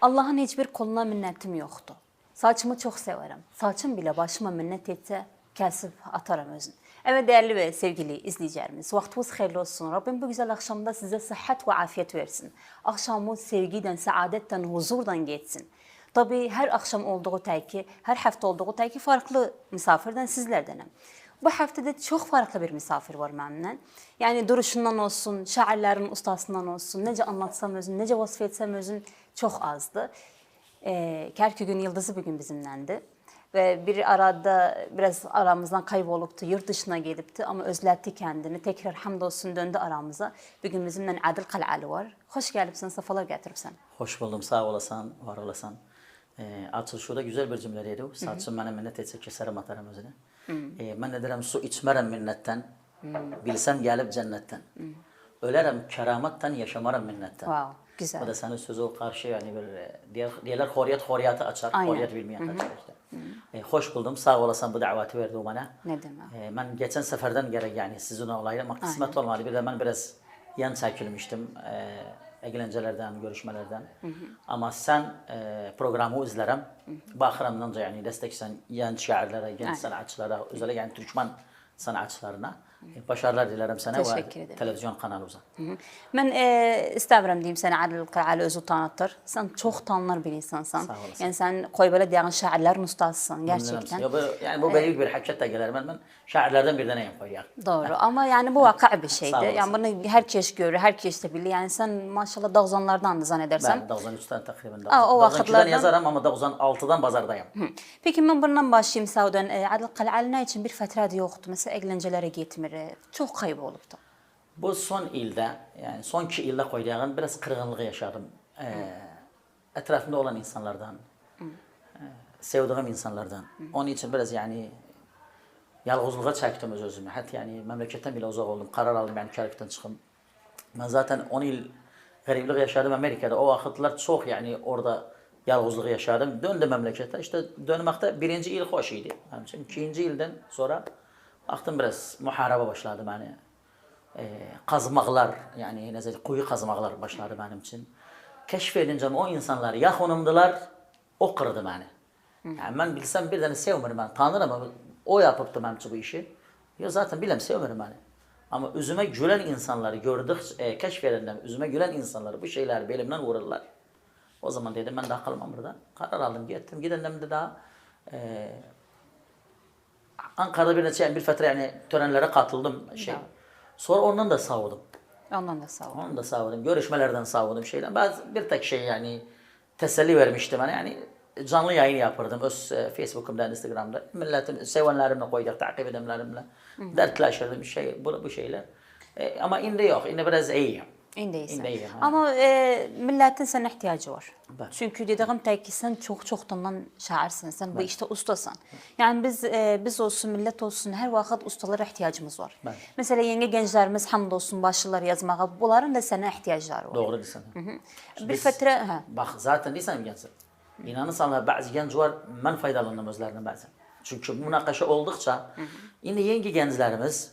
Allah'ın hiçbir koluna minnetim yoktu. Saçımı çok severim. Saçım bile başıma minnet etse kesip atarım özün. Evet değerli ve sevgili izleyicilerimiz, vaktiniz hayırlı olsun. Rabbim bu güzel akşamda size sıhhat ve afiyet versin. Akşamı sevgiden, saadetten, huzurdan geçsin. Tabii her akşam olduğu teki, her hafta olduğu teki farklı misafirden sizlerdenim. Bu haftada çok farklı bir misafir var benimle. Yani duruşundan olsun, şairlerin ustasından olsun, nece anlatsam özün, nece vasf etsem özün çok azdı. Kerkük'ün yıldızı bugün bizimlendi. Ve bir arada biraz aramızdan kayboluptu, yurt dışına gidipti ama özletti kendini. Tekrar hamdolsun döndü aramıza. Bugün bizimle Adil Kalalı var. Hoş geldin, sefalar getiripsen. Hoş buldum, sağ olasın, var olasın. Açılışı da güzel bir cümleydi. Saçım bana minnet etse keserim atarım özüne. Ben ne derim, su içmerem minnetten, bilsem gelip cennetten. Ölerim kerametten, yaşamarım minnetten. Wow, güzel. Bu da senin sözü o karşı yani bir diğerler horiyatı açar, Aynen. horiyat bilmeyen açar işte. Hoş buldum, sağ olasın bu daveti verdi o bana. Ne demek? Ben geçen seferden gerek yani sizin olayla ama kısmet olmadı. Bir de ben biraz yan çekilmiştim. Eğlencelerden, görüşmelerden. Ama sen programı izlerim. Bakıramdan yani desteksen yan şairlere, genç sanatçılara, özellikle yani Türkmen sanatçılarına. Başarılar dilerim sana ve televizyon kanalımıza. Ben istevrem diyeyim sana Adil Kalalı özü tanıtır. Sen çok tanınır bir insansın. Yani sen koybele diyen şairlerin ustasısın gerçekten. Yani bu büyük bir hakikat gelir. Ben şairlerden bir deneyim koyuyor. Doğru ama yani bu vaka bir şeydi. Yani bunu herkes görür, herkes de bilir. Yani sen maşallah 90'lardan zannedersem. Ben 93'ten takriben. O vakitlerden yazarım ama 96'dan bazardayım. Peki ben bundan başlayayım Saudan. Adil Kalalı ne için bir fetrede yoktu? Mesela eğlencelere gitmir. Çok kayboluptu. Bu son ilde, yani son 2 ilde koyduğum biraz kırgınlık yaşadım. Etrafımda olan insanlardan, sevdiğim insanlardan. Onun için biraz yani yalnızlığa çektim özümü. Hatta yani memleketten bile uzak oldum. Karar aldım yani Kerkük'ten çıkım. Ben zaten 10 yıl gariplik yaşadım Amerika'da. O vakitler çok yani orada yalnızlığı yaşadım. Döndüm memlekete. İşte dönmekte birinci yıl hoş idi. Yani ikinci yıldan sonra baktım biraz muharebe başladı yani. Kazmaklar yani kuyu kazmaklar başladı benim için. Keşfedince o insanlar yakınımdılar, o kırdı beni. Yani ben bilsem bir tane sevmiyorum ben, tanırım ama o yapıptı benim için bu işi. Ya zaten bilem sevmiyorum beni. Ama üzüme gülen insanları gördükçe, keşfedince üzüme gülen insanları bu şeyler belimden vururlar. O zaman dedim ben daha kalmam burada. Karar aldım gittim. Gidendim de daha Ankara'da bir fatra yani törenlere katıldım şey. Sonra ondan da savudum. Ondan da savudum. Ondan da savudum. Görüşmelerden savudum şeyden. Bazı bir tek şey yani teselli vermişti bana yani canlı yayın yapardım öz Facebook'umda, Instagram'da. Milletin sevenlerimle koyduk, takip edenlerimle dertleşirdim bu şeyler. Ama indi yok. İndi biraz iyiyim. İndi ama milletin sana ihtiyacı var. Evet. Çünkü dediğim tek ki sen çok tanınan şairsin. Sen bu işte ustasın. Yani biz olsun, millet olsun her vakit ustalara ihtiyacımız var. Evet. Mesela yeni gençlerimiz hamdolsun başlar yazmaya. Bunların da sana ihtiyaçları var. Doğru diyorsun. Bir fatre... Bak zaten değilsen gençsin. İnanırsan bazı genç var, ben faydalandım özlerine bazen. Çünkü münakaşa oldukça yine yeni gençlerimiz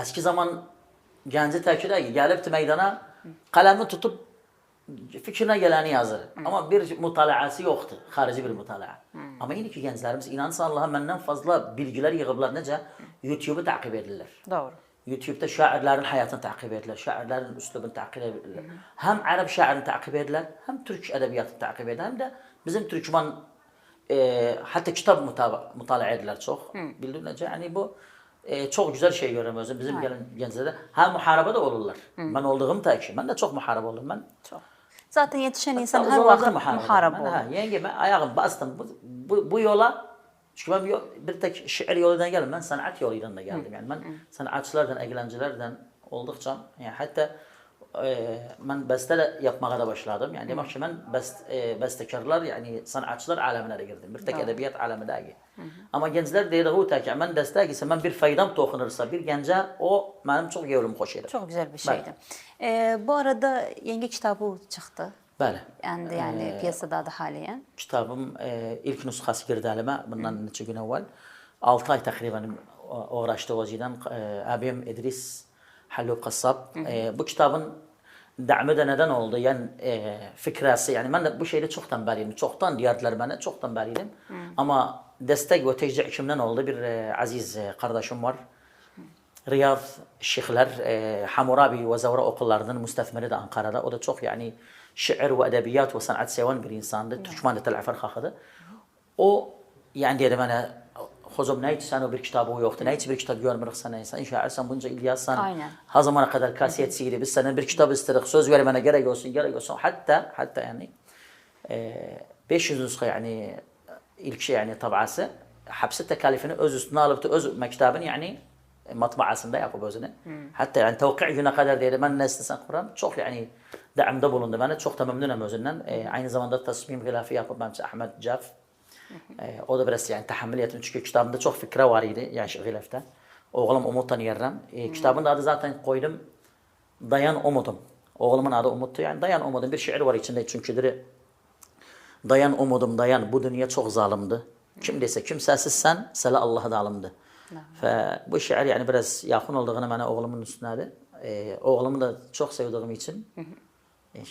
eski zaman genci tekide gelip meydana kalemi tutup fikrine geleni yazır. Ama bir mutalaası yoktu. Harici bir mutala. Ama yine ki gençlerimiz inansa Allah'a benden fazla bilgiler yığıblar nece YouTube'u takip edirler. Doğru. YouTube'da şairlerin hayatını takip edirler. Şairlerin üslubunu takip edirler. Hem Arap şairini takip edirler, hem Türk edebiyatını takip edirler. Hem de bizim Türkmen hatta kitap mutala edirler çok. Bildiğince yani bu çok güzel şey görüyorum özüm. Bizim gelen gençlerde hem muharebe de olurlar. Ben olduğum takip. Ben de çok muharebe oldum ben. Çok. Zaten yetişen insan her vakit muharebe olur. Yenge ben ayağım bastım bu yola. Çünkü ben bir tek şiir yolundan geldim. Ben sanat yolundan da geldim. Yani ben sanatçılardan, eğlencelerden oldukça yani hatta ben beste yapmaya da başladım. Yani demek ki ben bestekarlar yani sanatçılar alemine de girdim. Bir tek edebiyat alemine. Ama gençler değil o tek ben destek ise ben bir faydam dokunursa bir gence o benim çok yolum hoş eder. Çok güzel bir şeydi. Bu arada yeni kitabı çıktı. Bəli. Yani piyasada da haliyen. Kitabım ilk nüshası girdi elime bundan neçə gün evvel. 6 ay takriben uğraştı o yüzden abim İdris Hallub Kassab. Bu kitabın Da'mi de neden oldu? Yani fikrası, yani ben de bu şeyde çok tembeliydim. Çoktan diyardılar bana, çok tembeliydim. Ama destek ve teşvik kimden oldu? Bir aziz kardeşim var. Riyad Şeyhler, Hammurabi ve Zavra okullarının müstethmeri de Ankara'da. O da çok yani şiir ve edebiyat ve sanat seven bir insandı. Türkmen'de telafir kakıdı. O yani dedi bana, Hocam ne sen o bir kitabı yoktu. Ne bir kitap görmürük sana insan. İnşallah bunca İlyas'san ha zamana kadar kasiyet seyri. Biz senden bir kitap istedik. Söz vermene gerek olsun, gerek olsun. Hatta yani 500 nüsha yani ilk şey yani tabası hapse tekalifini öz üstüne alıp da öz mektabını yani matbaasında yapıp özüne. Hatta yani tevki güne kadar dedi ben ne istesen Kur'an çok yani da'amda bulundu bana. Çok da memnunum özünden. Aynı zamanda tasmim hilafı yapıp ben Ahmet Caf. O da biraz yani tahammüliyetini çünkü kitabında çok fikre var idi yani hilafta. Oğlum Umut'tan yerden. Kitabın adı zaten koydum Dayan Umudum. Oğlumun adı Umut'tu yani Dayan Umudum bir şiir var içinde çünkü Dayan Umudum dayan bu dünya çok zalimdi. Kim dese kimsesiz sen sele Allah'a da alımdı. Bu şiir yani biraz yakın olduğunu bana oğlumun üstüne de. Oğlumu da çok sevdiğim için.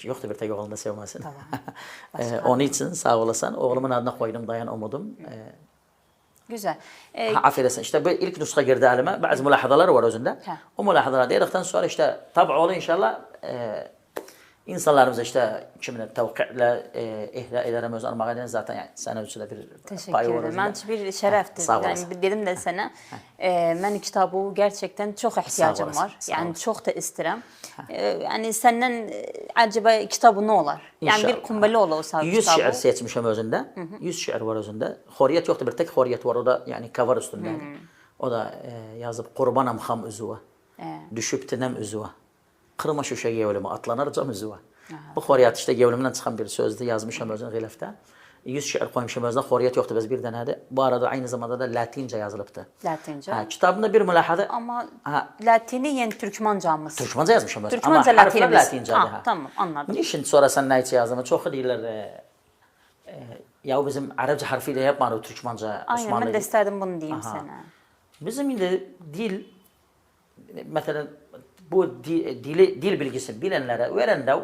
Yoktu bir tek oğlunu da sevmesin. Tamam. Onun için sağ olasın. Oğlumun adına koydum Dayan Umudum. Güzel. Affedersin işte bu ilk nüsha girdi elime. Bazı mülahazalar var özünde. O mülahazalar dedikten sonra işte tabi oğlu inşallah insanlarımıza işte kimine tevkiyle ihla ederim öz armağanı zaten yani sana üçüne bir payı var özünde. Teşekkür ederim. Bir şereftir. Yani dedim de sana ben kitabı gerçekten çok ihtiyacım var. Yani çok da isterim. Yani senden acaba kitabı ne olur? Yani bir kumbeli olursa kitabı. 100 şiir seçmişim özünde. 100 şiir var özünde. Horiyet yoktu bir tek horiyet var o da yani cover üstünde. O da yazıp kurbanam ham üzüva. Düşüp tinem üzüva. Kırma şuşa gevlimi atlanırcam üzüva. Bu horiyet işte gevlimden çıkan bir sözdü yazmışım özün gilafta. 100 şiir koymuşum özünde horiyet yoktu biz bir denedi. Bu arada aynı zamanda da Latince yazılıptı. Latince. Kitabında bir mülahaza. Ama Latini yani Türkmenca mısın? Türkmenca yazmışım özünde. Türkmenca ama harfler Latince. Latince. Tamam anladım. Niçin sorasan ne için yazdığımı çok diyorlar. Ya bizim Arapça harfiyle yapmadı Türkmenca, Osmanlı. Aynen ben de isterdim bunu diyeyim sana. Bizim de dil mesela bu dil bilgisi bilenlere veren de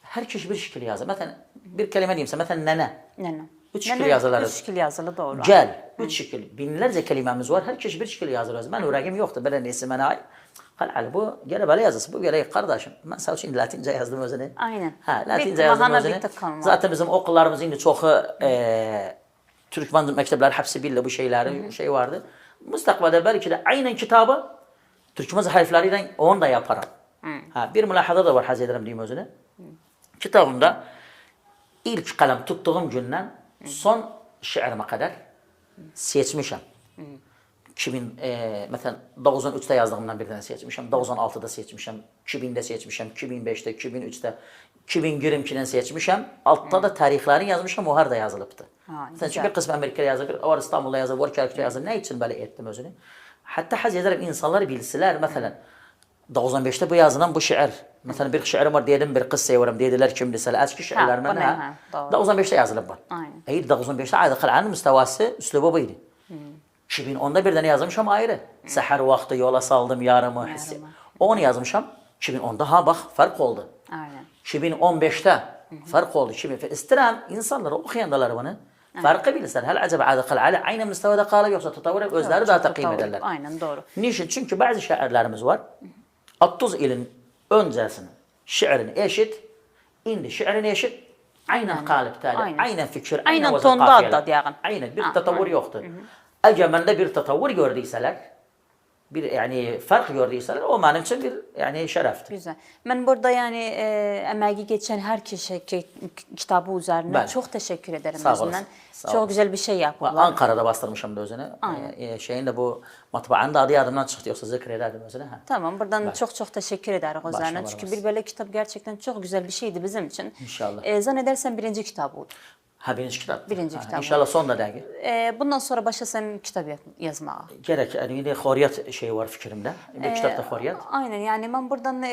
herkes bir şekilde yazar. Mesela bir kelime diyeyim sana mesela nene. Nene. 3 şekilde yazılır. 3 şekilde yazılı doğru. Gel 3 şekilde. Binlerce kelimemiz var. Herkes bir şekilde yazılır. Ben öğrenim yoktu. Böyle neyse ben ay. Halal bu gene böyle yazısı. Bu gene kardeşim. Ben sadece şimdi Latince yazdım özüne. Aynen. Latince yazdım özüne. Zaten bizim okullarımızın şimdi çoğu Türkmen mektepler hepsi bile bu şeyleri şey vardı. Müstakbalde belki de aynen kitabı Türkmen harfleriyle onu da yaparım. Bir mülahada da var haz ederim diyeyim özüne. Kitabımda ilk kalem tuttuğum günden son şiirime kadar seçmişim. 2000 mesela 93'te yazdığımdan bir tane seçmişim, 96'da seçmişim, 2000'de seçmişim, 2005'te, 2003'te, 2022'den seçmişim. Altta da tarihlerini yazmışım, o harda yazılıptı. Sen çünkü bir kısmı Amerika'da yazılır, var İstanbul'da yazılır, var Kerkük'te yazılır. Ne için böyle ettim özünü? Hatta haz ederim insanlar bilsiler mesela 95'te bu yazılan bu şiir. Mesela bir şiirim var dedim bir kız seviyorum dediler kim deseler eski şiirler ben ha. 95'te yazılıp var. Aynen. 95'te ayda Kıl'an'ın müstevası üslubu buydu. 2010'da bir tane yazmışım ayrı. Seher vakti yola saldım yarımı hissi. Onu yazmışım. 2010'da bak fark oldu. Aynen. 2015'te fark oldu. İstirham insanları okuyandalar bunu. Farkı bilirler. Hal acaba adı Kıl'an'ı aynı müstevada kalıp yoksa tatavvur özleri daha takip ederler. Aynen doğru. Niçin? Çünkü bazı şairlerimiz var. 30 ilin öncesinin şiirini eşit, indi şiirini eşit, aynen kalıpta, aynen fikir, aynen tonda adda diyağın. Aynen bir tatavvur yoktu. Egemen'de bir tatavvur gördüyseler, bir yani fark gördüyseler o benim için bir yani şereftir. Güzel. Ben burada yani emeği geçen her kişi kitabı üzerine çok teşekkür ederim özünden. Çok güzel bir şey yaptılar. Ankara'da bastırmışım da özüne. Şeyin de bu matbaanın da adı yadımdan çıktı yoksa zikrederdim özüne. Tamam buradan çok teşekkür ederim özlerine. Çünkü bir böyle kitap gerçekten çok güzel bir şeydi bizim için. İnşallah. Zannedersem birinci kitap oldu. Birinci kitap. Birinci kitap. İnşallah sonda dergi. Bundan sonra başlasam kitap yazmaya. Gerek. Yani yine horiyet şeyi var fikrimde. Bir kitapta horiyet. Aynen yani ben buradan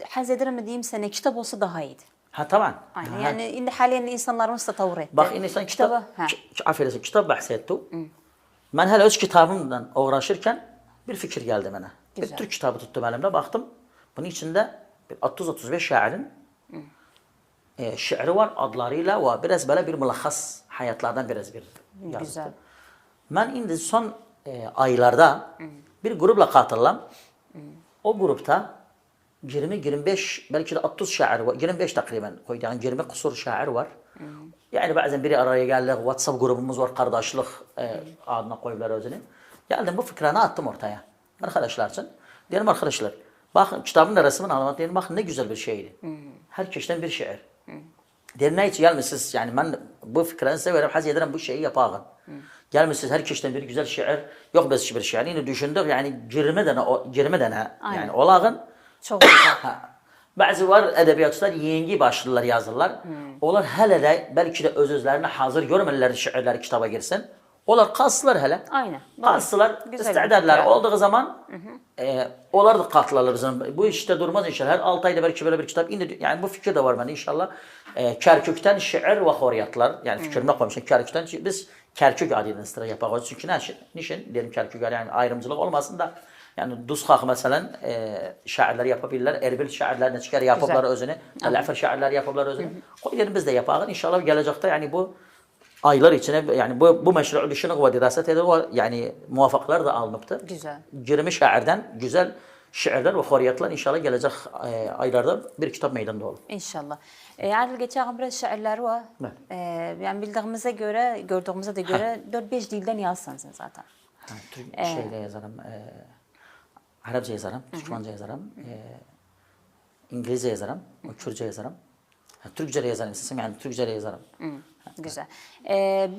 haz ederim mi diyeyim sana kitap olsa daha iyiydi. Tamam. Aynen yani şimdi halen insanlarımız tatavvur etti. Bak insan affedersin kitap bahsetti. Ben hele öz kitabımdan uğraşırken bir fikir geldi bana. Bir Türk kitabı tuttum elimde baktım. Bunun içinde bir 30-35 şairin şiiri var adlarıyla ve biraz böyle bir mülahhas hayatlardan biraz bir yazdım. Güzel. Ben indi son aylarda bir grupla katıldım. O grupta 20-25 belki de 30 şair var. 25 takriben koydu. Yani 20 kusur şair var. Yani bazen biri araya geldi. WhatsApp grubumuz var. Kardeşlik adına koydular özünü. Geldim bu fikrini attım ortaya. Arkadaşlar için. Diyelim arkadaşlar. Bakın kitabın da resmini almak diyelim. Bakın ne güzel bir şeydi. Herkesten bir şiir. Diyelim ne için gelmişsiniz? Yani ben bu fikrini severim. Haz ederim bu şeyi yapalım. Gelmişsiniz herkesten bir güzel şiir. Yok biz bir şiir. Yine düşündük yani girmeden yani olağın. Çok güzel. Bazı var edebiyatçılar yengi başlılar yazırlar. Onlar hele de belki de özlerine hazır görmeler şiirler kitaba girsin. Onlar kalsılar hele. Aynen. Kalsılar, Güzel istidadlar yani. olduğu zaman onlar da katılarlar bizim. Bu işte durmaz inşallah. Her 6 ayda belki böyle bir kitap. Yani bu fikir de var bende inşallah. Kerkük'ten şiir ve horiyatlar. Yani fikrime koymuşum. Kerkük'ten biz Kerkük adıyla sıra yapacağız. Çünkü niçin? Diyelim Kerkük yani ayrımcılık olmasın da. Yani Duzhak mesela şairler yapabilirler. Erbil şairlerine çıkar yapıplar özünü. Alafir şairler yapıplar özünü. Koyalım biz de yapalım. İnşallah gelecekte yani bu aylar içine yani bu meşru düşünük ve diraset edilir yani muvaffaklar da alınıptı. Güzel. 20 şairden güzel şiirler ve horiyatlar inşallah gelecek aylarda bir kitap meydanda olur. İnşallah. Adil geçen biraz şiirler var. Yani bildiğimize göre, gördüğümüze de göre 4-5 dilden yazsan sen zaten. Şeyde yazarım. Arapça yazarım, Türkmence yazarım, İngilizce yazarım, Kürtçe yazarım. Türkçe de yazarım istedim yani Türkçe de yazarım. Güzel.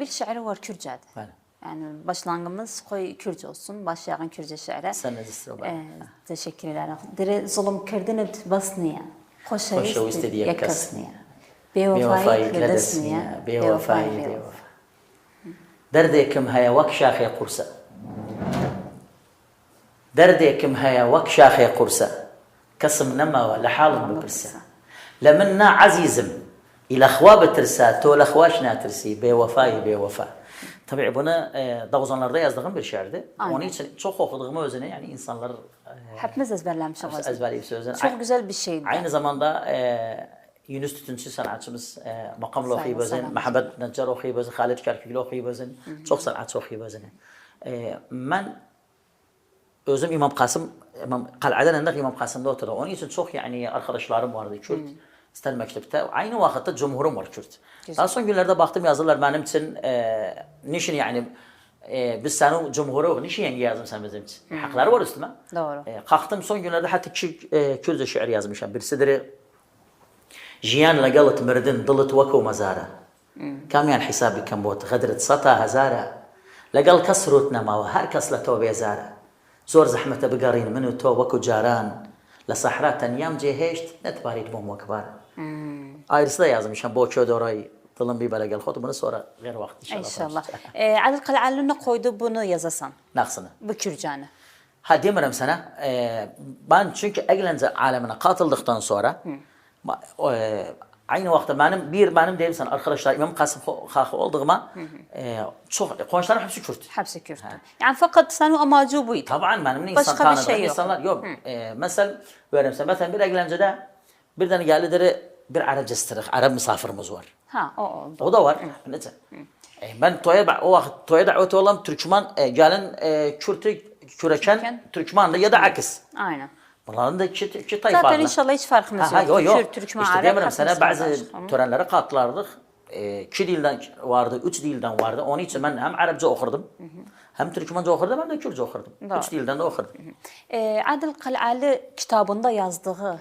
Bir şiir var Kürtçe'de. Bəli. Yani başlangıcımız koy Kürtçe olsun, başlayan Kürtçe şiire. Sen ne istiyorsun? Teşekkür ederim. Dere zulüm kırdın basniye. Xoşa istediği yakasniye. Bevafayı gledesniye, bevafayı bevafa. Derdekim haya vak şahi kursa. دردكم هيا وك شاخي قرصة كسم نما ولا حال ببرسة لمنا عزيزم إلى أخواب ترسا تول أخواشنا ترسي بوفاي بوفا tabii bunu 90'larda yazdığım bir şiirdi. Onun için çok okuduğum özüne yani insanlar hepimiz ezberlemişiz. Ezberleyip sözünü. Çok güzel bir şeydi. Aynı zamanda Yunus Tütüncü sanatçımız makamlı okuyup özünü, Mehmet Neccar okuyup özünü, Halid Kerküklü okuyup özünü, çok sanatçı okuyup özünü. Ben özüm İmam Kasım, Kal'adan endek İmam Kasım'da oturdu. Onun için çok yani arkadaşlarım vardı Kürt. İster mektepte. Aynı vakitte cumhurum var Kürt. Daha son günlerde baktım yazılar benim için niçin yani biz senin cumhuru niçin yenge yazdım sen bizim için? Hakları var üstüme. Doğru. Kalktım son günlerde hatta Kürtçe şiir yazmışım. Birisidir Jiyan لقلت مردن ضلت وكو مزارة كم يعني حسابي كم بوت غدرت سطا هزارة لقل كسرتنا ما وهر كسلته بيزارة زور زحمة بقارين منو تو وكو جاران لصحراء تنيام جهشت نتباريد بوم وكبارة ayrısı da yazmışım. Bu köy orayı dılın bir böyle gel. Bunu sonra ver vakti inşallah. Adil Kal'allı'na koydu bunu yazasan. Naksını. Bu Kürtçanı. Ha demirim sana. Ben çünkü eğlence alemine katıldıktan sonra aynı vakti benim değil sana arkadaşlar İmam Kasım Xaxı olduğuma çok konuşlarım hepsi Kürt. Hepsi Kürt. Yani fakat senin amacı buydu. Tabii benim Başka tanıdığım şey yok. insanlar yok. Mesela veririm sana. Mesela bir eğlencede birden geldi bir Arapça istedik. Arap misafirimiz var. Ha o da var. Neyse. Ben o vakit toya daveti olan Türkmen gelin Kürt'ü Türkmen'de ya da akis. Aynen. Bunların da iki tayfa. Zaten inşallah hiç farkımız yok. Yok. Türkmen, İşte Arap. demiyorum sana bazı törenlere katlardık. 2 dilden vardı, 3 dilden vardı. Onun için ben hem Arapça okurdum, hem Türkmence okurdum, hem de Kürtçe okurdum. 3 dilden de okurdum. Adil Kal'alı kitabında yazdığı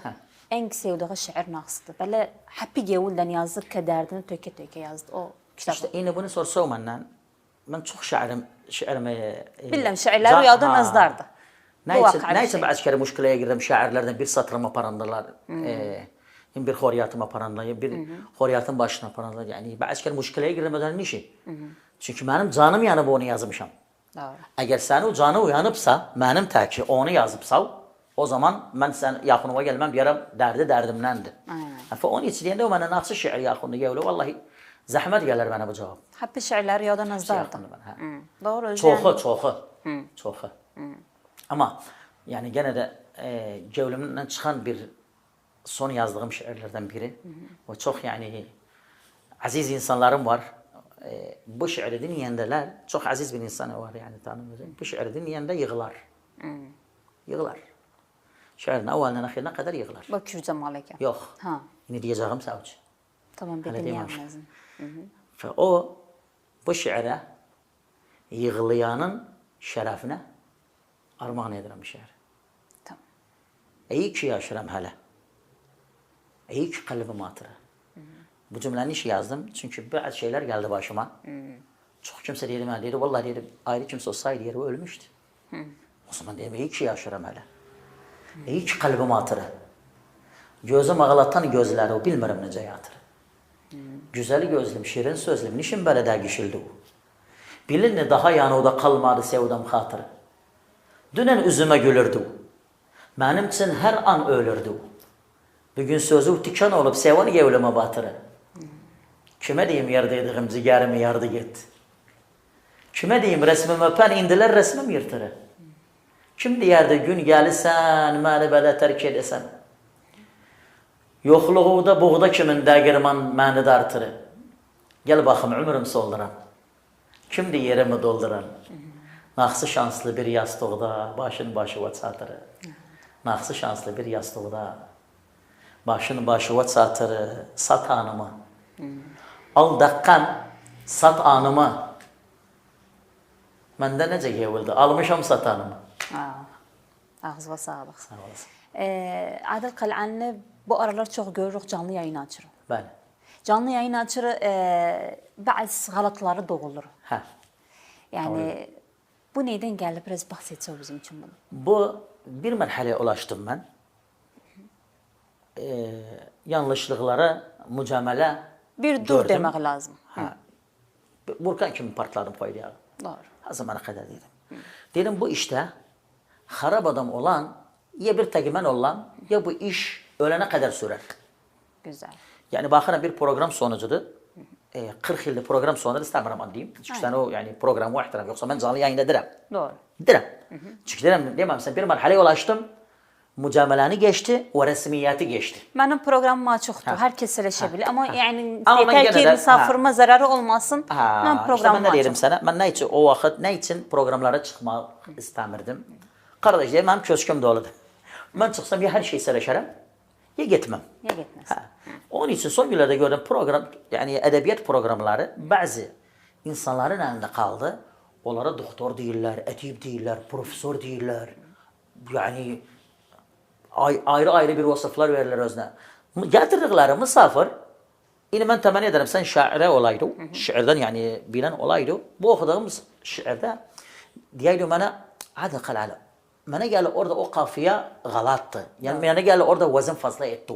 en sevdiği şiir nasıldı? Böyle happy gevulden yazdı, kederdini töke yazdı o kitabı. İşte yine bunu sorsam ben çok şiirimi... Bilmem şiirler rüyadan azlardı. Neyse bazı kere müşkileye girdim şairlerden bir satırıma parandılar. Bir horiyatıma parandılar, bir horiyatın başına parandılar. Yani bazı kere müşkileye girdim özel niçin? Çünkü benim canım yanıp onu yazmışım. Doğru. Eğer senin canı uyanıpsa, benim teki onu yazıpsa, o zaman ben sen yakınıma gelmem, yarım derdimdendir. Onun için diyende o bana nasıl şiir yakınına geliyor, vallahi zahmet gelir bana bu cevap. Happy şiirler rüyadan azlardı. Doğru. Çoğu. Ama yani gene de cevlimden çıkan bir son yazdığım şiirlerden biri. O çok yani aziz insanlarım var. Bu şiiri dinleyenler, çok aziz bir insanı var yani tanımıyorum. Bu şiiri dinleyende yığılar. Yığılar. Şiirin evvelinden ahirine kadar yığılar. Bak Kürtçe malaka. Yok. Ha. Yine diyeceğim savcı. Tamam bir Hala dinleyelim dememiş. lazım. Ve o bu şiire yığılayanın şerefine armağan ederim şiir. Tamam. İyi ki yaşarım hala. İyi ki kalbim hatıra. Bu cümlenin işi yazdım çünkü bazı şeyler geldi başıma. Çok kimse dedim ben dedi vallahi dedim ayrı kimse olsaydı yeri ölmüştü. O zaman dedim iyi ki yaşarım hala. İyi ki kalbim hatıra. Gözüm ağlatan gözleri o bilmiyorum nece yatır. Güzel gözlüm, şirin sözlüm, nişin böyle dergişildi o. Bilinli daha yanıda kalmadı sevdam hatırı. Dünen üzüme gülürdü o. Benim için her an ölürdü o. Bugün sözü tikan olup sevan gevlime batırı. Kime diyeyim yerdeydiğim ciğerimi yardı git. Kime diyeyim resmimi öpen indiler resmim yırtırı. Kim diyerdi gün gelirsen, beni böyle terk edesen. Yokluğuda buğda kimin dağırman beni dartırı. Gel bakım ömrüm solduran. Kimdi yerimi dolduran. Naksı şanslı bir yastıqda başın başı vat satırı. Naksı şanslı bir yastıqda başın başı vat satırı. Sat anımı. Al dakkan sat anımı. Mende nece gevildi. Almışam sat anımı. Ağzına sağlık. Sağ olasın. Adil Qal'anlı bu aralar çok görürük canlı yayın açırı. Bəli. Canlı yayın açırı bazı galatları doğulur. Hə. Yani bu neyden geldi? Biraz bahsetse bizim için bunu. Bu bir merhaleye ulaştım ben. Yanlışlıklara mücamele Bir dur gördüm. demek lazım. Ha. Burkan kimi partladım koydu. Doğru. Ha zamana kadar dedim. Dedim bu işte harap adam olan ya bir tegimen olan ya bu iş ölene kadar sürer. Güzel. Yani bakın bir program sonucudur. 40 yılda program sonucu istemiyorum diyeyim. Çünkü sen o yani programı ihtiram yoksa ben canlı yayında direm. Doğru. Direm. Çünkü direm demem sen bir merhaleye ulaştım. Mücameleni geçti ve resmiyeti geçti. Benim programım açıktı. Herkes söyleşebilir ama yani Ama ben yeter gene ki de- misafirime zararı olmasın. Ben İşte programım ben de derim açık. sana, ben ne için o vakit ne için programlara çıkmak istemirdim. Kardeş dedim, benim köşküm doludur. Ben çıksam ya her şeyi söyleşerim ya gitmem. Ya gitmez. Ha. Onun için son günlerde gördüm program, yani edebiyat programları bazı insanların elinde kaldı. Onlara doktor değiller, edip değiller, profesör değiller. Yani ayrı ayrı bir vasıflar verirler özüne. Getirdikleri misafir, yine ben temenni ederim sen şaire olaydı, şiirden yani bilen olaydı. Bu okuduğumuz şiirde diyeydi bana, hadi kalala. Bana geldi orada o kafiye galattı. Yani bana geldi orada vazın fazla etti.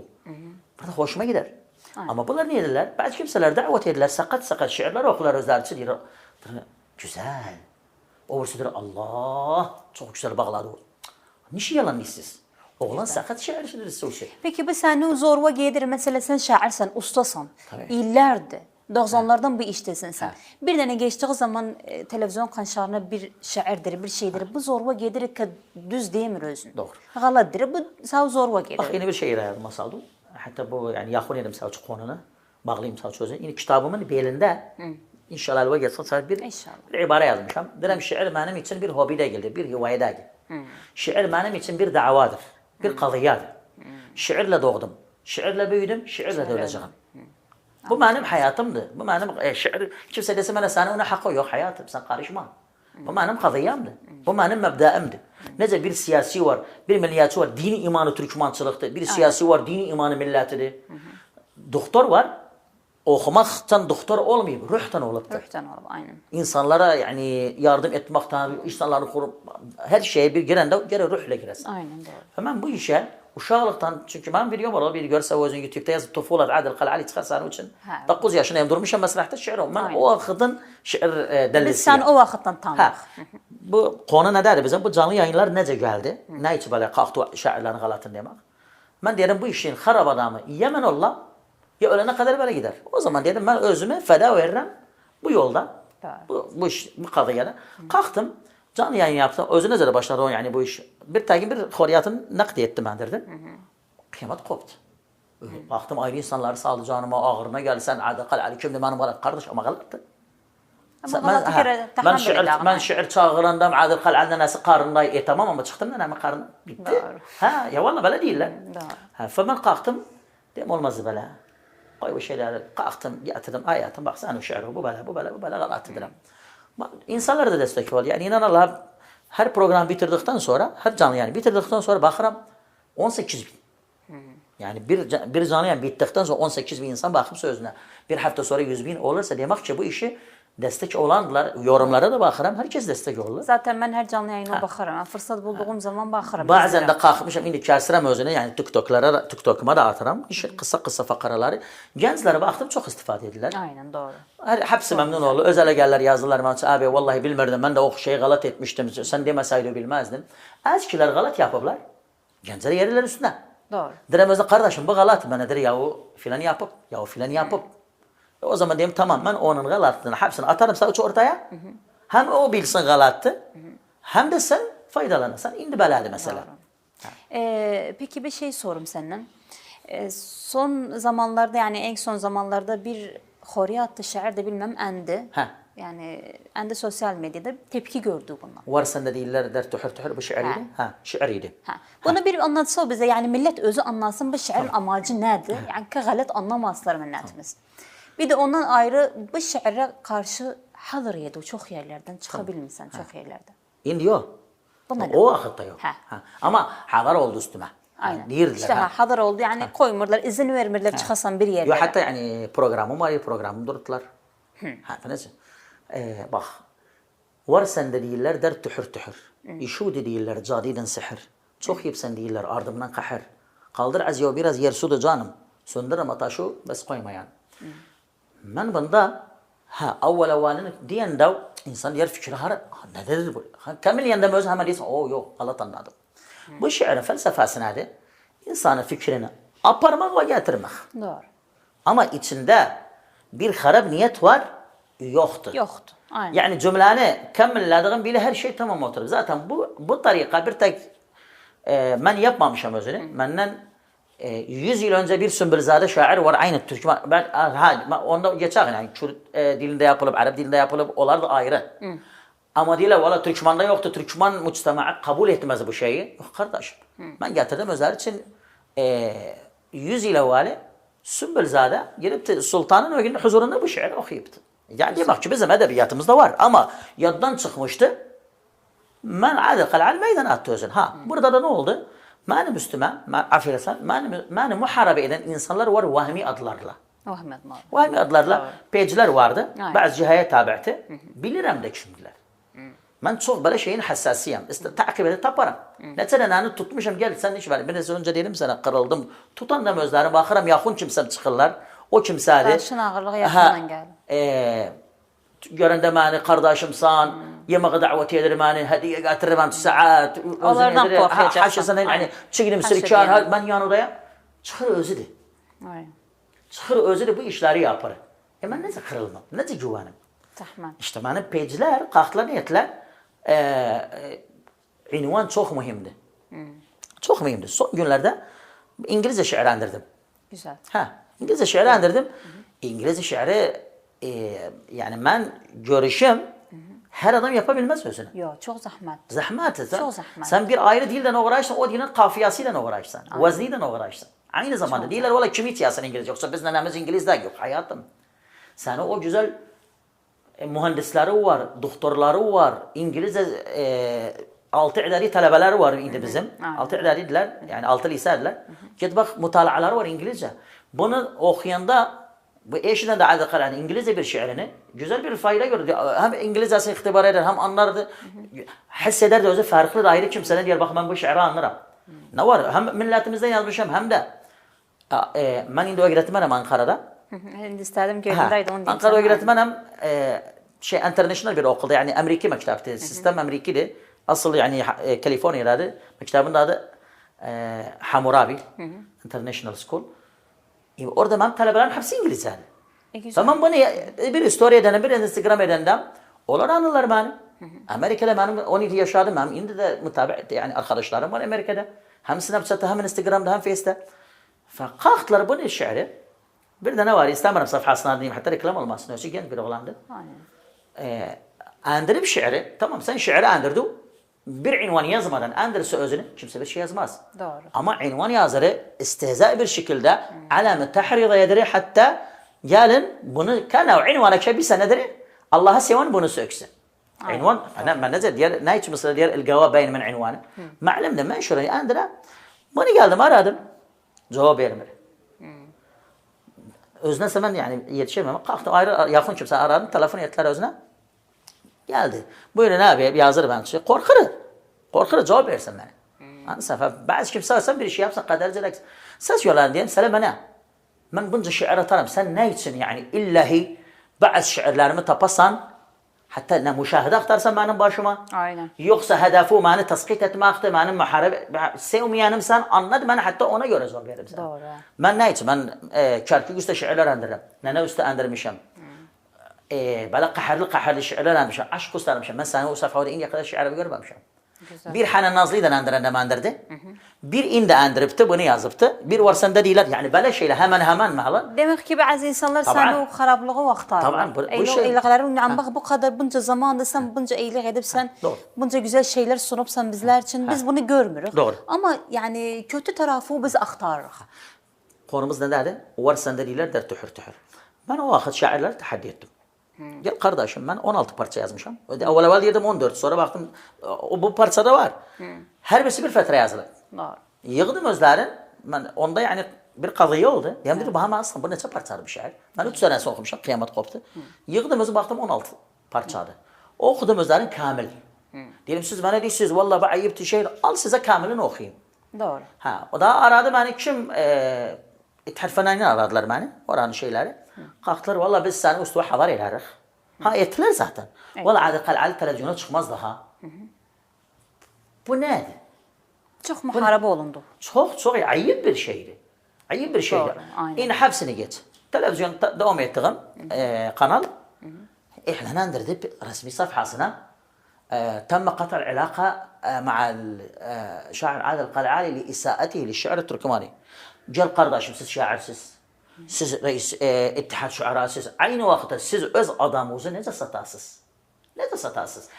Burada hoşuma gider. Ama bunlar ne ederler? Bazı kimseler davet ederler, sakat şiirler okurlar özler için. Diyor, güzel. O birisi diyor, Allah çok güzel bağladı. Niçin yalan değilsiniz? Oğlan sakat şaircidir sözü. Peki bu senin zorba gelir mesela sen şairsen, ustasan. Tabii. İllerdir. 90'lardan bu iştesin sen. Ha. Bir tane geçtiği zaman televizyon kanşarına bir şairdir, bir şeydir. Bu zorba gelir ki düz değil mi özün? Doğru. Galattır. Bu sağ zorba gelir. Bak yeni bir şiir yazdım masaldı. Hatta bu yani yakın edim savcı konuna. Bağlayayım savcı sözü. Yine kitabımın belinde inşallah elva gelsin sadece bir İnşallah. ibare yazmışım. Dedim şiir benim için bir hobi değildir, bir hivaye değildir. Şiir benim için bir davadır, bir kadıyadır. Şiirle doğdum, şiirle büyüdüm, şiirle de öleceğim. Bu benim hayatımdı. Bu benim şiir, kimse dese bana sana ona hakkı yok hayatım, sen karışma. Bu benim kadıyamdı. Bu benim mebdaimdi. Nece bir siyasi var, bir milliyetçi var, dini imanı Türkmençilikti. Bir siyasi var, dini imanı milletidir. Doktor var, okumaktan doktor olmayıp, ruhtan olup. Ruhtan olup, aynen. İnsanlara yani yardım etmekten, insanları korup, her şeye bir girende geri ruhla giresin. Aynen doğru. Ben bu işe uşaqlıqdan, çünkü ben videom var, bir görse o özün YouTube'da yazıp Tufulat Adil Qal'ali çıkarsan için Ha. 9 yaşındayım durmuşum mesrahta şiirim. Ben Aynen. o vakıdın şiir Biz dellisiyim. sen o vakitten tanıdık. Ha. Bu konu nedir bizim? Bu canlı yayınlar nece geldi? Ne için böyle kalktı şairlerin galatın demek? Ben dedim bu işin harap adamı ya ben olam ya ölene kadar böyle gider. O zaman dedim ben özüme feda veririm bu yolda. Bu iş, bu kadıya kalktım. Canlı yayın yaptım. Özüne de başladı o yani bu iş. Bir tane bir horiyatını nakdi ettim ben derdim. Kıyamet koptu. Baktım ayrı insanları sağdı canıma ağırına geldi. Sen Adil Ali kimdi benim var kardeş ama galattı. Ama galatı kere tahammül edağım. Ben şiir çağırandam Adil Ali nesi karnında tamam ama çıktım da ama karnı bitti. Doğru. Ha ya vallahi böyle değiller. Doğru. Ha ben kalktım dedim olmaz böyle. Koy bu şeyleri kalktım getirdim hayatım bak sen o şiiri bu böyle galattı dedim. İnsanlara da destek ol. Yani inan Allah'a her program bitirdikten sonra her canlı yani bitirdikten sonra bakıram 18 bin. Yani bir canlı yani bittikten sonra 18 bin insan bakım sözüne. Bir hafta sonra 100 bin olursa demek ki bu işi destek olanlar, yorumlara da bakıram. Herkes destek olur. Zaten ben her canlı yayına bakarım. Fırsat bulduğum zaman bakarım. Bazen de kalkmışım indi kəsirəm özünü yani TikTok'uma da atıram. Kısa fakaraları. Gençlere baktım çok istifade ediler. Aynen doğru. Hepsi memnun oldu. Özele gelirler yazdılar bana. Abi vallahi bilmirdim ben de o şeyi galat etmiştim. Sen demeseydi bilmezdin. Azkiler galat yapıblar. Gençler yerler üstüne. Doğru. Direm özde kardeşim bu galat. Bana der ya o filan yapıp. Ya o filan yapıp. O zaman diyeyim tamam ben onun galattığını hepsini atarım sadece ortaya. Hem o bilsin galattı. Hem de sen faydalanırsan. İndi belali mesela. Peki bir şey sorum senden. Son zamanlarda yani en son zamanlarda bir Xoriya adlı şair de bilmem endi. Yani endi sosyal medyada tepki gördü bundan. Var sende değiller der tühür bu şiiriydi. Şiiriydi. Bunu bir anlatsa bize yani millet özü anlasın bu şiirin amacı nedir? Yani ki galet anlamasınlar milletimiz. Bir de ondan ayrı bu şiire karşı hazır yedi çok yerlerden çıkabilmişsen çok yerlerden. İndi yok. O vakitte yok. Ama hazır oldu üstüme. Aynen. Değirdiler. İşte hazır oldu yani koymurlar, izin vermirler çıkasan bir yerlere. Yok hatta yani programım var ya programım durdular. Neyse. Bak. Var sende değiller der tühür. İşu değiller cadiden sihir. Çok yipsen değiller ardımdan kahir. Kaldır az ya biraz yer suda canım. Söndürüm ataşu bes koymayan. Ben bunda evvel evvelini diyen de insan yer fikri nedir bu? Kamil yanında öz hemen diyorsun yok galat anladım. Bu şiirin felsefesine de insanın fikrini aparmak ve getirmek. Doğru. Ama içinde bir harap niyet var yoktur. Yoktu. Aynen. Yani cümleni kamillediğin bile her şey tamam oturur. Zaten bu tarika bir tek ben yapmamışım özünü. Benden 100 yıl önce bir Sümbülzade şair var aynı Türkmen. Ben onda geçer yani Kürt dilinde yapılıp Arap dilinde yapılıp onlar da ayrı. Ama diyorlar valla Türkmen'de yoktu. Türkmen mujtemaı kabul etmez bu şeyi. Yok kardeşim. Ben getirdim özel için 100 yıl evveli Sümbülzade gelip sultanın o gün huzurunda bu şiiri okuyuptu. Yani demek ki bizim edebiyatımızda var ama yaddan çıkmıştı. Ben Adil Ali meydan attı özün. Burada da ne oldu? Benim üstüme, beni muharebe eden insanlar var vahmi adlarla. Vahmi adlarla pejler vardı. Bazı cihaya tabi'ti. Bilirim de şimdiler. Ben çok böyle şeyin hassasiyim. Takip edip taparım. Mesela ben tutmuşum gel sen iş ver. Biraz önce dedim sana kırıldım. Tutan da gözlerime bakırım yakın kimsem çıkırlar. O kimsedi. Karşın ağırlığı yakından geldi. Görende beni kardeşimsan, yemeğe davet ederim beni, hediye getiririm beni saat. Onlardan korkacaksın. Haşasından yani çıkayım sirkar ben yanındayım. Çıkır özüdü. Çıkır özüdü bu işleri yapar. Ben nece kırılmam, nece güvenim. İşte benim pejler, kalktılar niyetler. İnvan çok mühimdi. Çok mühimdi. Son günlerde İngilizce şiirlendirdim. Güzel. İngilizce şiirlendirdim. İngilizce şiiri yani ben görüşüm her adam yapabilmez özünü. Yok çok zahmet. Zahmet. Çok zahmet. Sen bir ayrı dilden uğraşsan o dilin kafiyasıyla uğraşsan. Vezniyle uğraşsan. Aynı zamanda değiller valla kim içiyorsun İngilizce yoksa biz nenemiz İngiliz de yok hayatım. Sen o güzel mühendisleri var, doktorları var, İngilizce 6 idari talebeler var indi bizim. 6 idaridiler yani 6 lisediler. Git bak mutalaları var İngilizce. Bunu okuyanda bu eşinden de Adil Ali İngilizce bir şiirini güzel bir fayda gördü. Hem İngilizcesi ihtibar eder hem anlardı. Hissederdi özü farklı da ayrı kimseler diyor bak ben bu şiiri anlarım. Ne var? Hem milletimizden yazmışım hem de ben indi öğretmenim Ankara'da. İstedim göründeydi onu. Ankara öğretmenim international bir okulda yani Amerika mektepti. Sistem Amerika'ydı. Asıl yani Kaliforniya'daydı. Mektebin adı Hammurabi International School. Orada benim talebelerim hepsi İngilizce. Tamam bunu bir story edenim, bir Instagram edenim. Onlar anılar beni. Amerika'da benim 17 yaşadım. Hem indi de mutabaa yani arkadaşlarım var Amerika'da. Hem Snapchat'ta hem Instagram'da hem Face'te. Fakalktılar bu ne şiiri? Bir de ne var? İstemiyorum safhasına diyeyim. Hatta reklam olmasın. Öyle genç bir oğlandı. Andırıp şiiri. Tamam sen şiiri andırdı. Bir invan yazmadan andırsa özünü kimse bir şey yazmaz. Doğru. Ama invan yazarı istihza bir şekilde alamet tahrida yediri hatta gelin bunu kana invana kebisa nediri Allah'a seven bunu söksün. Invan ben ne diğer ne için mesela diğer الجواب باين من عنوانه. Ma'lum da menşur andra. Bunu geldim aradım. Cevap vermedi. Özüne hemen yani yetişemem. Kalktım ayrı yakın kimse aradım. Telefon ettiler özüne. Geldi. Buyurun abi yazır ben. Korkarı cevap versin bana. Anladın bazı kimse olsa bir şey yapsın kadercilik. Ses yollar diyeyim selam bana. Ben bunca şiir atarım. Sen ne için yani illahi bazı şiirlerimi tapasan hatta ne müşahede aktarsan benim başıma. Aynen. Yoksa hedefi beni taskit etmekti. Benim muharebe sevmeyenim sen anladı beni hatta ona göre cevap veririm sana. Doğru. Ben ne için? Ben Kerkük üstü şiirler andırırım. Nene üstü andırmışım. Böyle kahırlı şiirler andırmışım. Aşk üstü andırmışım. Ben sana o safhada in kadar şiiri görmemişim. Güzel. Bir Hanan Nazlı'yı da andırdı. Bir indi andırıptı, bunu yazıptı. Bir varsında değiller. Yani böyle şeyler hemen malı. Demek ki bazı insanlar seni o harablığı aktarır. Tabii, bu şey- Eyleğlerin yani bak bu kadar bunca zamanda sen bunca iyilik edip sen Doğru. bunca güzel şeyler sunup sen bizler için biz bunu görmürük. Doğru. Ama yani kötü tarafı biz aktarırıq. Konumuz ne derdi? Varsında değiller der tühür. Ben o vakit şairler tahaddi ettim. Gel kardeşim ben 16 parça yazmışım. Evvel dedim 14. Sonra baktım bu parçada var. Her birisi bir fetre yazılı. Doğru. Yığdım özlerin. Ben onda yani bir kazıya oldu. Yani dedim bana aslında bu neçe parçalı bir şair. Ben 3 sene okumuşum. Kıyamet koptu. Yığdım özü baktım 16 parçadı. Okudum özlerin kamil. Diyelim siz bana değilsiniz. Vallahi bu ayıptı şey. Al size kamilini okuyayım. Doğru. O da aradı beni kim? İttihat Fenani'ni aradılar beni. Oranın şeyleri. Kalktılar vallahi biz seni üstüne haber ederiz. Ettiler zaten. Vallahi Adil Kal'ali televizyona çıkmaz daha. Bu neydi? Çok muharebe olundu. Çok ayıp bir şeydi. Ayıp bir şeydi. Doğru, aynen. Yine hepsini geç. Televizyon devam ettiğim kanal ihlanlandırdı resmi safhasına. تم قطع العلاقة مع الشاعر عادل القلعالي لإساءته للشعر التركماني. Gel kardeşim siz şairsiz. Siz reis ittihat şuarasız. Aynı vakitte siz öz adamınızı nece satarsınız? Nece satarsınız?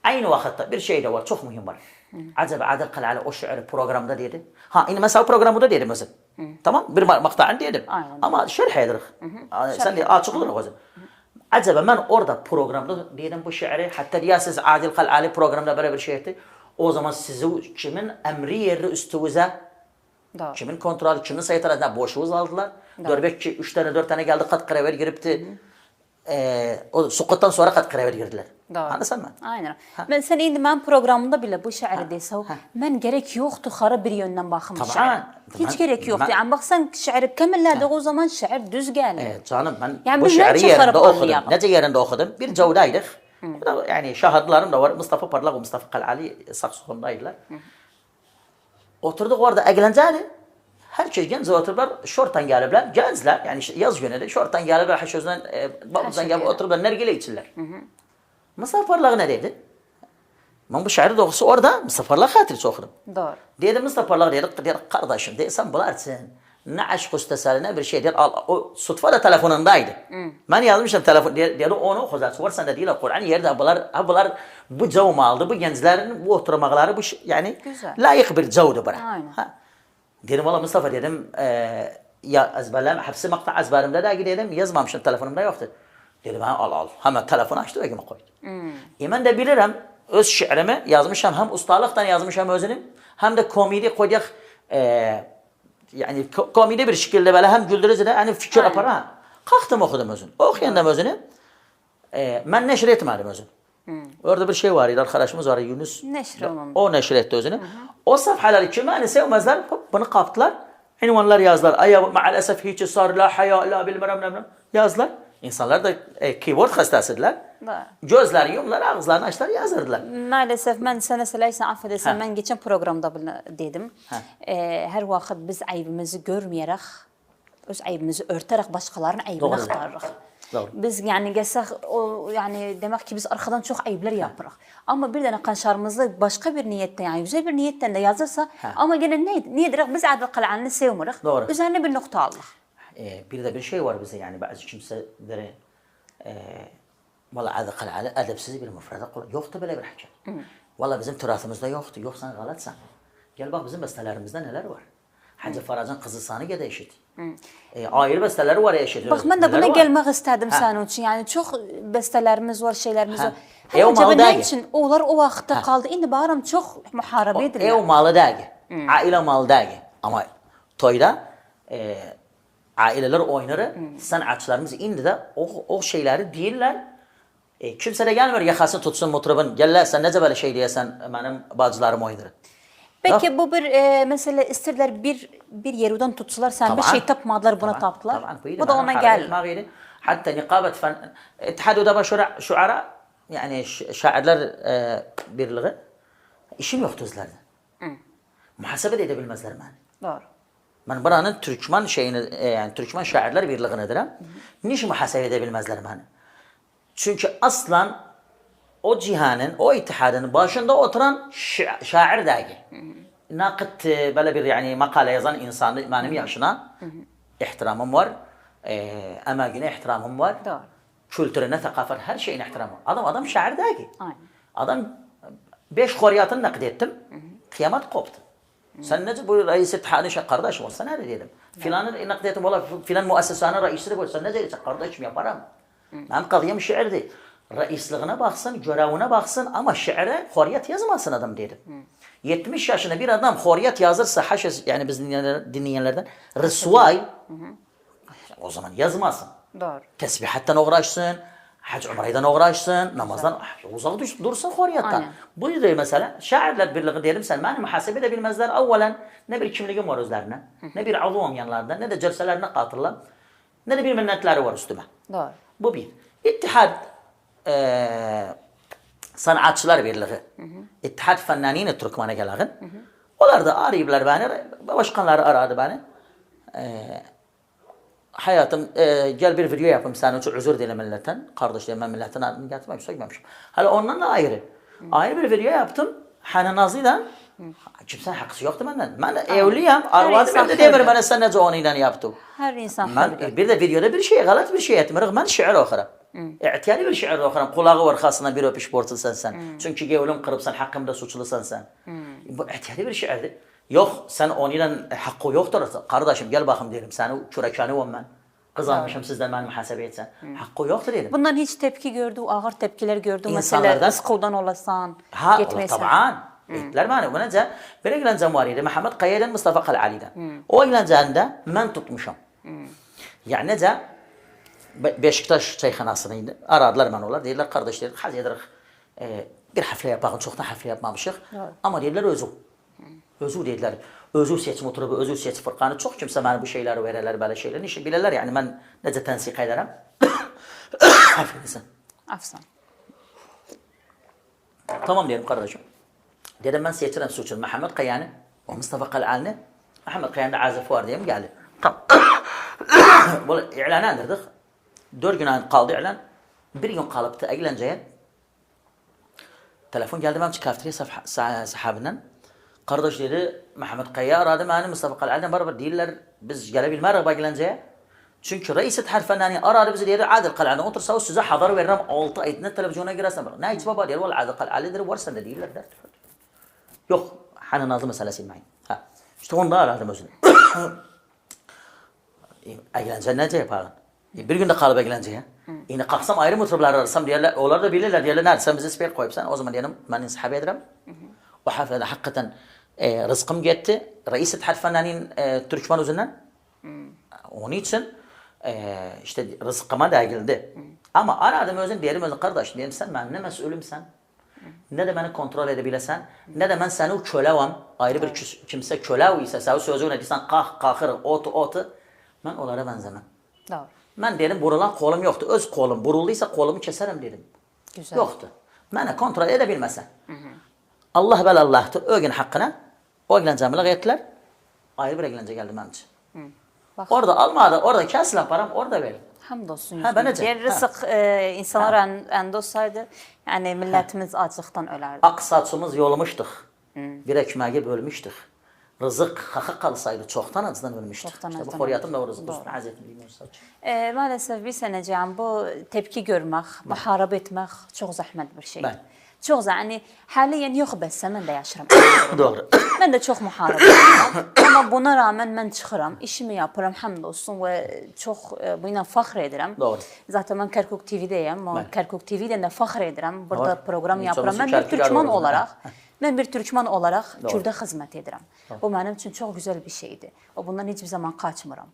Aynı vakitte bir şey de var çok mühim var. Acaba Adil Kal'ali o şiiri programda dedi. Yine mesela programda dedim özüm. Tamam bir maktağın dedim. Aynen. Ama şerh edirik. Sen de açık olur özüm. Acaba ben orada programda dedim bu şiiri hatta ya siz Adil Kal'ali programda böyle bir şey etti. O zaman sizi kimin emri yeri üstünüze Doğru. kimin kontrolü, kimin sayılarından boşluğuz aldılar. Dörbek 3 tane 4 tane geldi kat krever giripti. O sukuttan sonra kat krever girdiler. Doğru. Anladın mı? Aynen. Ben sen indi ben programında bile bu şiiri desem ben gerek yoktu xara bir yönden bakım Tabii, şiir. Hiç tabii. gerek yoktu. Yani bak sen şiiri kemellerde o zaman şiir düz geldi. Canım ben Yani bu biz şiiri nece yerinde harap okudum. anlayalım? Nece yerinde okudum. Bir cavdaydık. Yani şahitlerim de var. Mustafa Parlak ve Mustafa Kal'ali saksofondaydılar. Oturduk orada eğlenceli. Herkes genç otururlar, şorttan gelirler, gençler yani yaz günü de şorttan gelirler, haşözden, babamızdan gelip otururlar, nergile içirler. Mustafa Parlak ne dedi? Ben bu şairi doğrusu orada Mustafa Parlak hatırı okudum. Doğru. Dedi Mustafa Parlak dedi kardeşim dedi sen bularsın. Ne aşk üsteseli ne bir şey dedi. O sıtfa da telefonundaydı. Ben yazmışım telefon dedi onu okuzarsın. Varsan da değil Kur'an yerde bunlar bu cevmi aldı. Bu gençlerin bu oturmakları bu yani Güzel. layık bir cevdi bırak. Aynen. Dedim valla Mustafa dedim ya ezberlem hepsi makta ezberimde de dedim yazmamışım telefonumda yoktu. Dedim al hemen telefonu açtı ve koydum. Ben de bilirim öz şiirimi yazmışım hem ustalıktan yazmışım özünüm hem de komedi koyacak yani komedi bir şekilde böyle hem güldürücü de hani fikir yapar ha. Kalktım okudum özünü. Okuyandım özünü. Ben neşr etmedim özünü. Orada bir şey var, arkadaşımız var Yunus. Neşr olundu. O neşr etti özünü. O safhaları kimani sevmezler, bunu kaptılar. Ünvanlar yazdılar. Ay maalesef hiç sar la haya la bilmem yazdılar. İnsanlar da keyboard hastasıdılar. Gözler yumlar, ağızlarını açtılar, yazırdılar. Maalesef ben sana söyleysen affedersen ben geçen programda bunu dedim. Her vakit biz aybimizi görmeyerek, öz aybimizi örterek başkalarının aybini aktarırıq. Doğru. Biz yani gəlsək o yani demek ki biz arkadan çok ayıblar yapırıq. Ama bir dənə qanşarımızda başka bir niyetten yani güzel bir niyetten de yazırsa ama gene niye direkt biz Adil Qal'anı sevmirik. Doğru. Üzerine bir nokta aldık. Bir de bir şey var bize yani bazı kimselere valla Adil Qal'anı edepsiz bir müfredat yoktu böyle bir hakaret. Valla bizim türasımızda yoktu. Yok sen galatsan. Gel bak bizim bestelerimizde neler var. Hacı Farac'ın kızı Sani de eşit. Ayrı besteleri var eşit. Bak ben de buna gelmek istedim senin için. Yani çok bestelerimiz var, şeylerimiz var. Acaba ne için onlar o vakitte kaldı? İndi bağıram çok muharebe edilir. Ev malı değil. Aile malı değil. Ama toyda aileler oynarı, sanatçılarımız indi de o şeyleri değiller. Kimse de gelmiyor yakasını tutsun mutrabın. Gel sen nece böyle şey diyesen benim bacılarım oynarı. Peki bu bir mesela isterler bir yerden tutsular sen bir şey tapmadılar buna taptılar. Bu da ona geldi. Hatta nikabet fen İttihad Udaba Şuara yani şairler birliği işim yoktu özlerdi. Muhasebe de edebilmezler beni. Doğru. Ben buranın Türkmen şeyini yani Türkmen şairler birliğinedir. Niçin muhasebe edebilmezler beni? Çünkü aslan o cihanın, o ittihadın başında oturan şair değil. Nakit böyle bir yani makale yazan insan benim yaşına ihtiramım var. Emeğine ihtiramım var. Doğru. Kültürüne, thakafet her şeyine ihtiramım var. Adam şair değil. Aynen. Adam 5 horiyatını naklettim. Kıyamet koptu. Sen nece bu reis ittihadın kardeşim olsa ne diyelim? Filanı naklettim valla filan müessesanın reisleri olsa ne diyecek kardeşim yaparım. Benim kadıyım şiirdi. Reisliğine baksın, görevine baksın ama şiire horiyat yazmasın adam dedim. 70 yaşında bir adam horiyat yazırsa haşes yani biz dinleyenlerden rısvay o zaman yazmasın. Doğru. Tesbihattan uğraşsın, hac umraydan uğraşsın, namazdan uzak dursun horiyattan. Bu yüzden mesela şairler birliği diyelim sen beni muhasebe edebilmezler. Evvelen ne bir kimliğim var özlerine, ne bir avlu yanlarında, ne de celselerine katırlar, ne de bir minnetleri var üstüme. Doğru. Bu bir. İttihad sanatçılar birliği. İttihad fennanini Türkmen'e gelağın. Onlar da arayıblar beni, başkanları aradı beni. Hayatım gel bir video yapayım senin için özür dilerim milletten. Kardeşlerim ben milletten adını getirmemişim. Hala ondan da ayrı. Ayrı bir video yaptım. Hani Nazlı'dan. Kimsenin hakkısı yoktu benden. Ben evliyim. Arvadım evde demiyorum bana sen nece onunla yaptım. Her insan Bir de videoda bir şey galat bir şey ettim. Ben şiir okurum. İhtiyari bir şiir okurum. Kulağı var khasına bir öpüş borçlusan sen. Çünkü gevlim kırıpsan hakkımda suçlusan sen. Bu ihtiyari bir şiirdi. Yok sen onunla hakkı yoktur. Kardeşim gel bakayım derim. Seni çürekanı var ben. Kızarmışım sizden beni muhasebe etsen. Hakkı yoktur dedim. Bundan hiç tepki gördü, ağır tepkiler gördü. Mesela ıskoldan olasan, gitmesen. Taban. Ettiler bana. Bu nece? Bir eğlencem var idi. Mehmet Kaya'dan, Mustafa Kalali'den. O eğlencende ben tutmuşum. Yani nece? Beşiktaş çayxanasını aradılar bana onlar. Deyirlər kardeşler, hadi edirik. Bir hafle yapalım. Çoktan hafle yapmamışıq. Ama deyirlər özü. Özü deyirlər. Özü seçim oturup, özü seçim fırqanı. Çok kimse bana bu şeyleri verirler, böyle şeyler. Nişi bilirlər yani ben nece tensik ederim. Affedersin. Afsan. Tamam diyelim kardeşim. Dedim ben seçirəm suçun Mehmet Kaya'nı. O Mustafa Kalali'ni. Mehmet Kaya'nda azif var diyeyim geldi. Tamam. İlan andirdik. 4 gün kaldı ilan. Bir gün kalıptı eğlenceye. Telefon geldi benim kafeterya sahabinden. Kardeş dedi Mehmet Kaya aradı beni Mustafa Kalali'den beraber değiller. Biz gelebilmeyiz bu eğlenceye. Çünkü reis ittihad fennani aradı bizi dedi Adil Qal'an'dan otursa size haber veririm 6 ayda televizyona girersen. Ne hiç baba diyor valla Adil Qal'an'dır varsa da değiller der. Yok hani Nazlı meselesi değil. İşte onu da aradım özünü. Eğlence nece yapalım? Bir günde kalıp eğlenceye. Yine kalksam ayrı mutrublar arasam diyorlar. Onlar da bilirler diyorlar. Nerede sen bize spek koyupsan o zaman diyelim ben insahabe ederim. O haftada hakikaten rızkım gitti. Reis ittihad fennanin Türkmen özünden. Onun için işte rızkıma da geldi. Ama aradım özün diyelim özün kardeş diyelim sen ben ne mesulümsen. Ne de beni kontrol edebilesen, ne de ben seni kölevam, ayrı bir kimse kölev ise, sen sözüne desen kalkır, otu, ben onlara benzemem. Doğru. Ben dedim burulan kolum yoktu, öz kolum burulduysa kolumu keserim dedim. Güzel. Yoktu. Beni kontrol edebilmesen. Allah bel Allah'tır, o gün hakkına, o eğlencemle ettiler, ayrı bir eğlence geldi benim için. Orada almadı, orada kesilen param, orada verin. Hamdolsun Ha, ben de. Yer rızık insanlar əlində olsaydı, yəni millətimiz aclıqdan ölərdi. Ak saçımız yolmuştuk. Bir ekmeği bölmüştük. Rızık haka kalsaydı çoktan acıdan ölmüştük. Çoktan İşte bu acıdan Xoriyyatın da o rızık Doğru. olsun. Hazreti Musa. Maalesef bir sənəcəyəm, bu tepki görmək, müharibə etmək çox zəhmət bir şeydir. Bəli. Çox yəni haliyen yox bəsə mən də yaşıram. Doğru. Mən də çox müharibə edirəm. Amma buna rağmen mən çıxıram, işimi yapıram, həmd olsun və çox bu ilə fəxr edirəm. Doğru. Zaten mən Kərkuk TV-dəyəm, o Kərkuk TV-dən də fəxr edirəm. Burada Doğru. proqram Biz yapıram. çoxumuz Mən bir Kərkuk türkman arıyoruz. olaraq, mən bir türkman olaraq Doğru. Kürdə xidmət edirəm. Bu mənim üçün çox gözəl bir şeydir. O bundan heç bir zaman qaçmıram.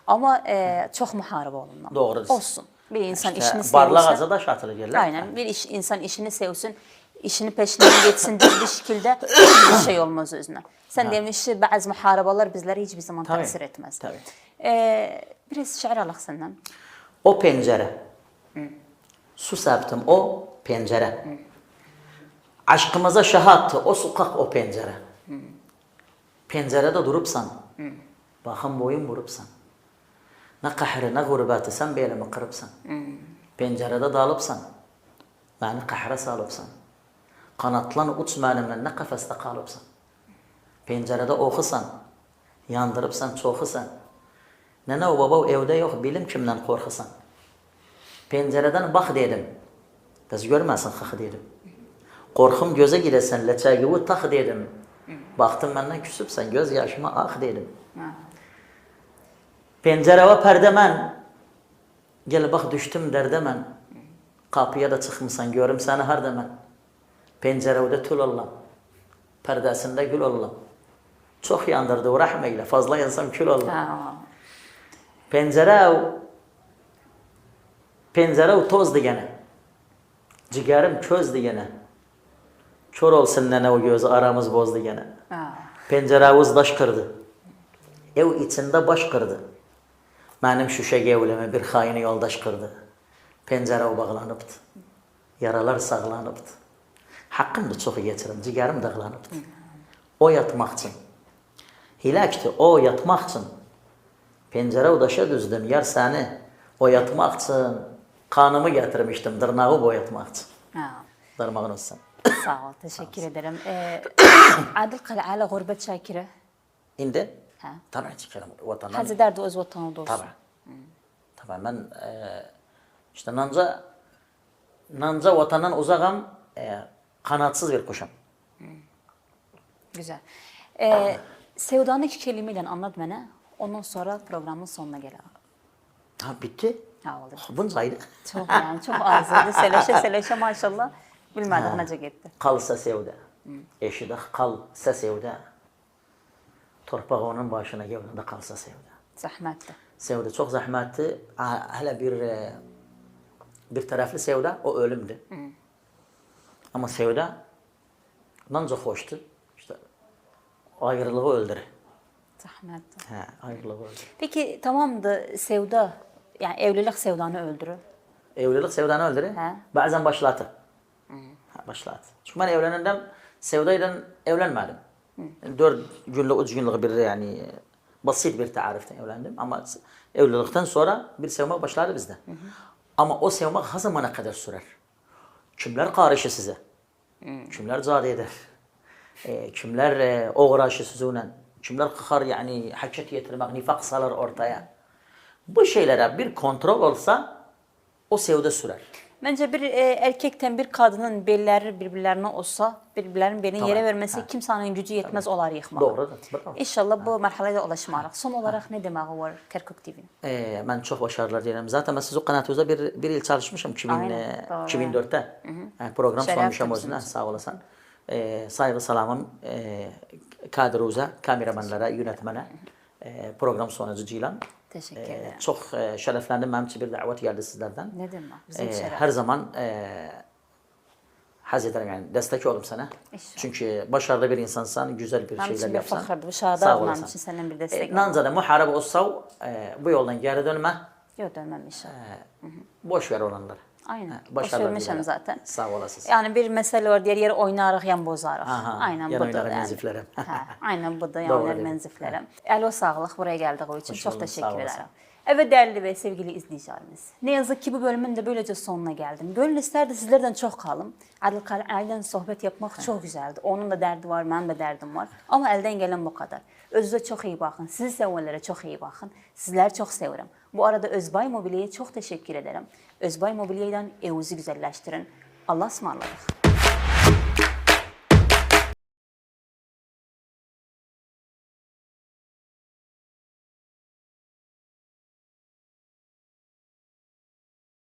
Amma çox müharibə olunur. Doğrudur. Olsun. Bir insan işini sevsin. Barlaq ağaca da şatılır yerler. Aynen. Bir insan işini sevsin, işini peşinden geçsin düz bir şekilde hiçbir şey olmaz özüne. Sen demiştin bazı muharabalar bizlere hiçbir zaman Tabii, tesir etmez. tabii. Biraz şiir alaq senden. O pencere. Su serptim o pencere. Aşkımıza şahattı o sokak o pencere. Pencerede durupsan. Bakın boyun vurupsan. Ne kahrı ne gurbeti sen belimi kırıpsan. Pencerede dalıpsan. Beni kahre salıpsan. Kanatlan uç benimle ne kafeste kalıpsan. Pencerede okusan. Yandırıpsan çoxusan. Nene o baba evde yok bilim kimden korkusan. Pencereden bak dedim. Biz görmesin hak dedim. Korkum göze giresen leçeği tak dedim. Baktım benden küsüpsen göz yaşıma ah dedim. Pencereye perdemen. Gel bak düştüm derdemen. Kapıya da çıkmışsan görüm seni her demen. Pencerede tül olam. Perdesinde gül olam. Çok yandırdı o rahmeyle. Fazla yansam kül olam. Pencere toz digene. Ciğerim köz digene. Kör olsun nene o gözü aramız boz digene. Pencere uzdaş kırdı. Ev içinde baş kırdı. Benim şüşe gevleme bir haini yoldaş kırdı. Pencere o bağlanıptı. Yaralar sağlanıptı. Hakkım da çok geçirim. Ciğerim dağlanıptı. O yatmak için. Hilakti o yatmak için. Pencere udaşa düzdüm yer seni. O yatmak için. Kanımı getirmiştim dırnağı boyatmak için. Dırmağın olsun. Sağ ol, teşekkür ederim. Adil Qal'ala gurbet şakire. İndi? Ha. Tabii çıkarım. Vatandan. Haz ederdi öz vatanında olsun. Tabii. Tabii ben işte nanca vatandan uzakım. Kanatsız bir kuşum. Güzel. Sevdanı iki kelimeyle anlat bana. Ondan sonra programın sonuna gelelim. Ha bitti. Ha oldu. Bunzaydı. Çok yani çok azdı. Seleşe maşallah. Bilmedik nece gitti. Kalsa sevde. Eşi de kalsa sevde. Torpağı onun başına geldiğinde kalsa sevde. Zahmetli. Sevde çok zahmetli. Hala bir taraflı sevde o ölümdü. Ama sevde nanca hoştu. İşte ayrılığı öldürür. Zahmetli. Ayrılığı öldürür. Peki tamamdı sevda. Yani evlilik sevdanı öldürür. Evlilik sevdanı öldürür. Bazen başlatır. Başlatır. Çünkü ben evlenirdim, sevdayla evlenmedim. 4 günlük, 3 günlük bir yani basit bir tariften evlendim. Ama evlilikten sonra bir sevmek başladı bizde. Ama o sevmek ha zamana kadar sürer. Kimler karşı size? Kimler zade eder? Kimler uğraşı sizinle? Kimler kıkar yani haket getirmek, nifak salar ortaya? Bu şeylere bir kontrol olsa o sevde sürer. Bence bir erkekten bir kadının belleri birbirlerine olsa, birbirlerinin belini yere vermesi kimsenin gücü yetmez olar yıkmak. Doğrudur. Bravo. İnşallah bu merhalede ulaşmarıq. Son olarak ne demeği var Kərkuk TV'nin? Ben çok başarılar dilerim. Zaten ben siz o kanatınızda bir yıl çalışmışım 2004'te. Program Şeref sunmuşum yapmışsınız. özüne sağ olasın. Saygı salamım kadroza, kameramanlara, yönetmene, program sunucuyla. Teşekkür ederim. Çok şereflendim. Benim için bir davet geldi sizlerden. Ne demek? Bizim şeref. Her zaman haz ederim yani destek oldum sana. İnşallah. Çünkü başarılı bir insansan, güzel bir Benim şeyler için bir yapsan. faxırdır. Bu Sağ şahada benim olasın. için senden bir destek. Nanca da muharebe olsa bu yoldan geri dönme. Yok dönmem inşallah. Boş ver olanları. Aynen. Boş Başarılar vermişim dilerim. zaten. Sağ olasınız. Yani bir mesele var, diğer yeri oynarıq, yan bozarıq. Aha, Aynen yan budur oynarıq, yani. menziflərəm. Aynen budur, yan Doğru oynar dedim. menziflərəm. Əlo sağlıq buraya gəldiği için Hoş çok bulduk, teşekkür sağ olasın. ederim. Evet değerli ve sevgili izleyicilerimiz. Ne yazık ki bu bölümün de böylece sonuna geldim. Gönül isterdi sizlerden çok kalım. Adil sohbet yapmak çok güzeldi. Onun da derdi var, benim de derdim var. Ama elden gelen bu kadar. Özünüze çok iyi bakın. Sizi sevenlere çok iyi bakın. Sizleri çok severim. Bu arada Özbay Mobilya'ya çok teşekkür ederim. Özbay Mobilya'dan evinizi güzelleştirin. Allah'a ısmarladık.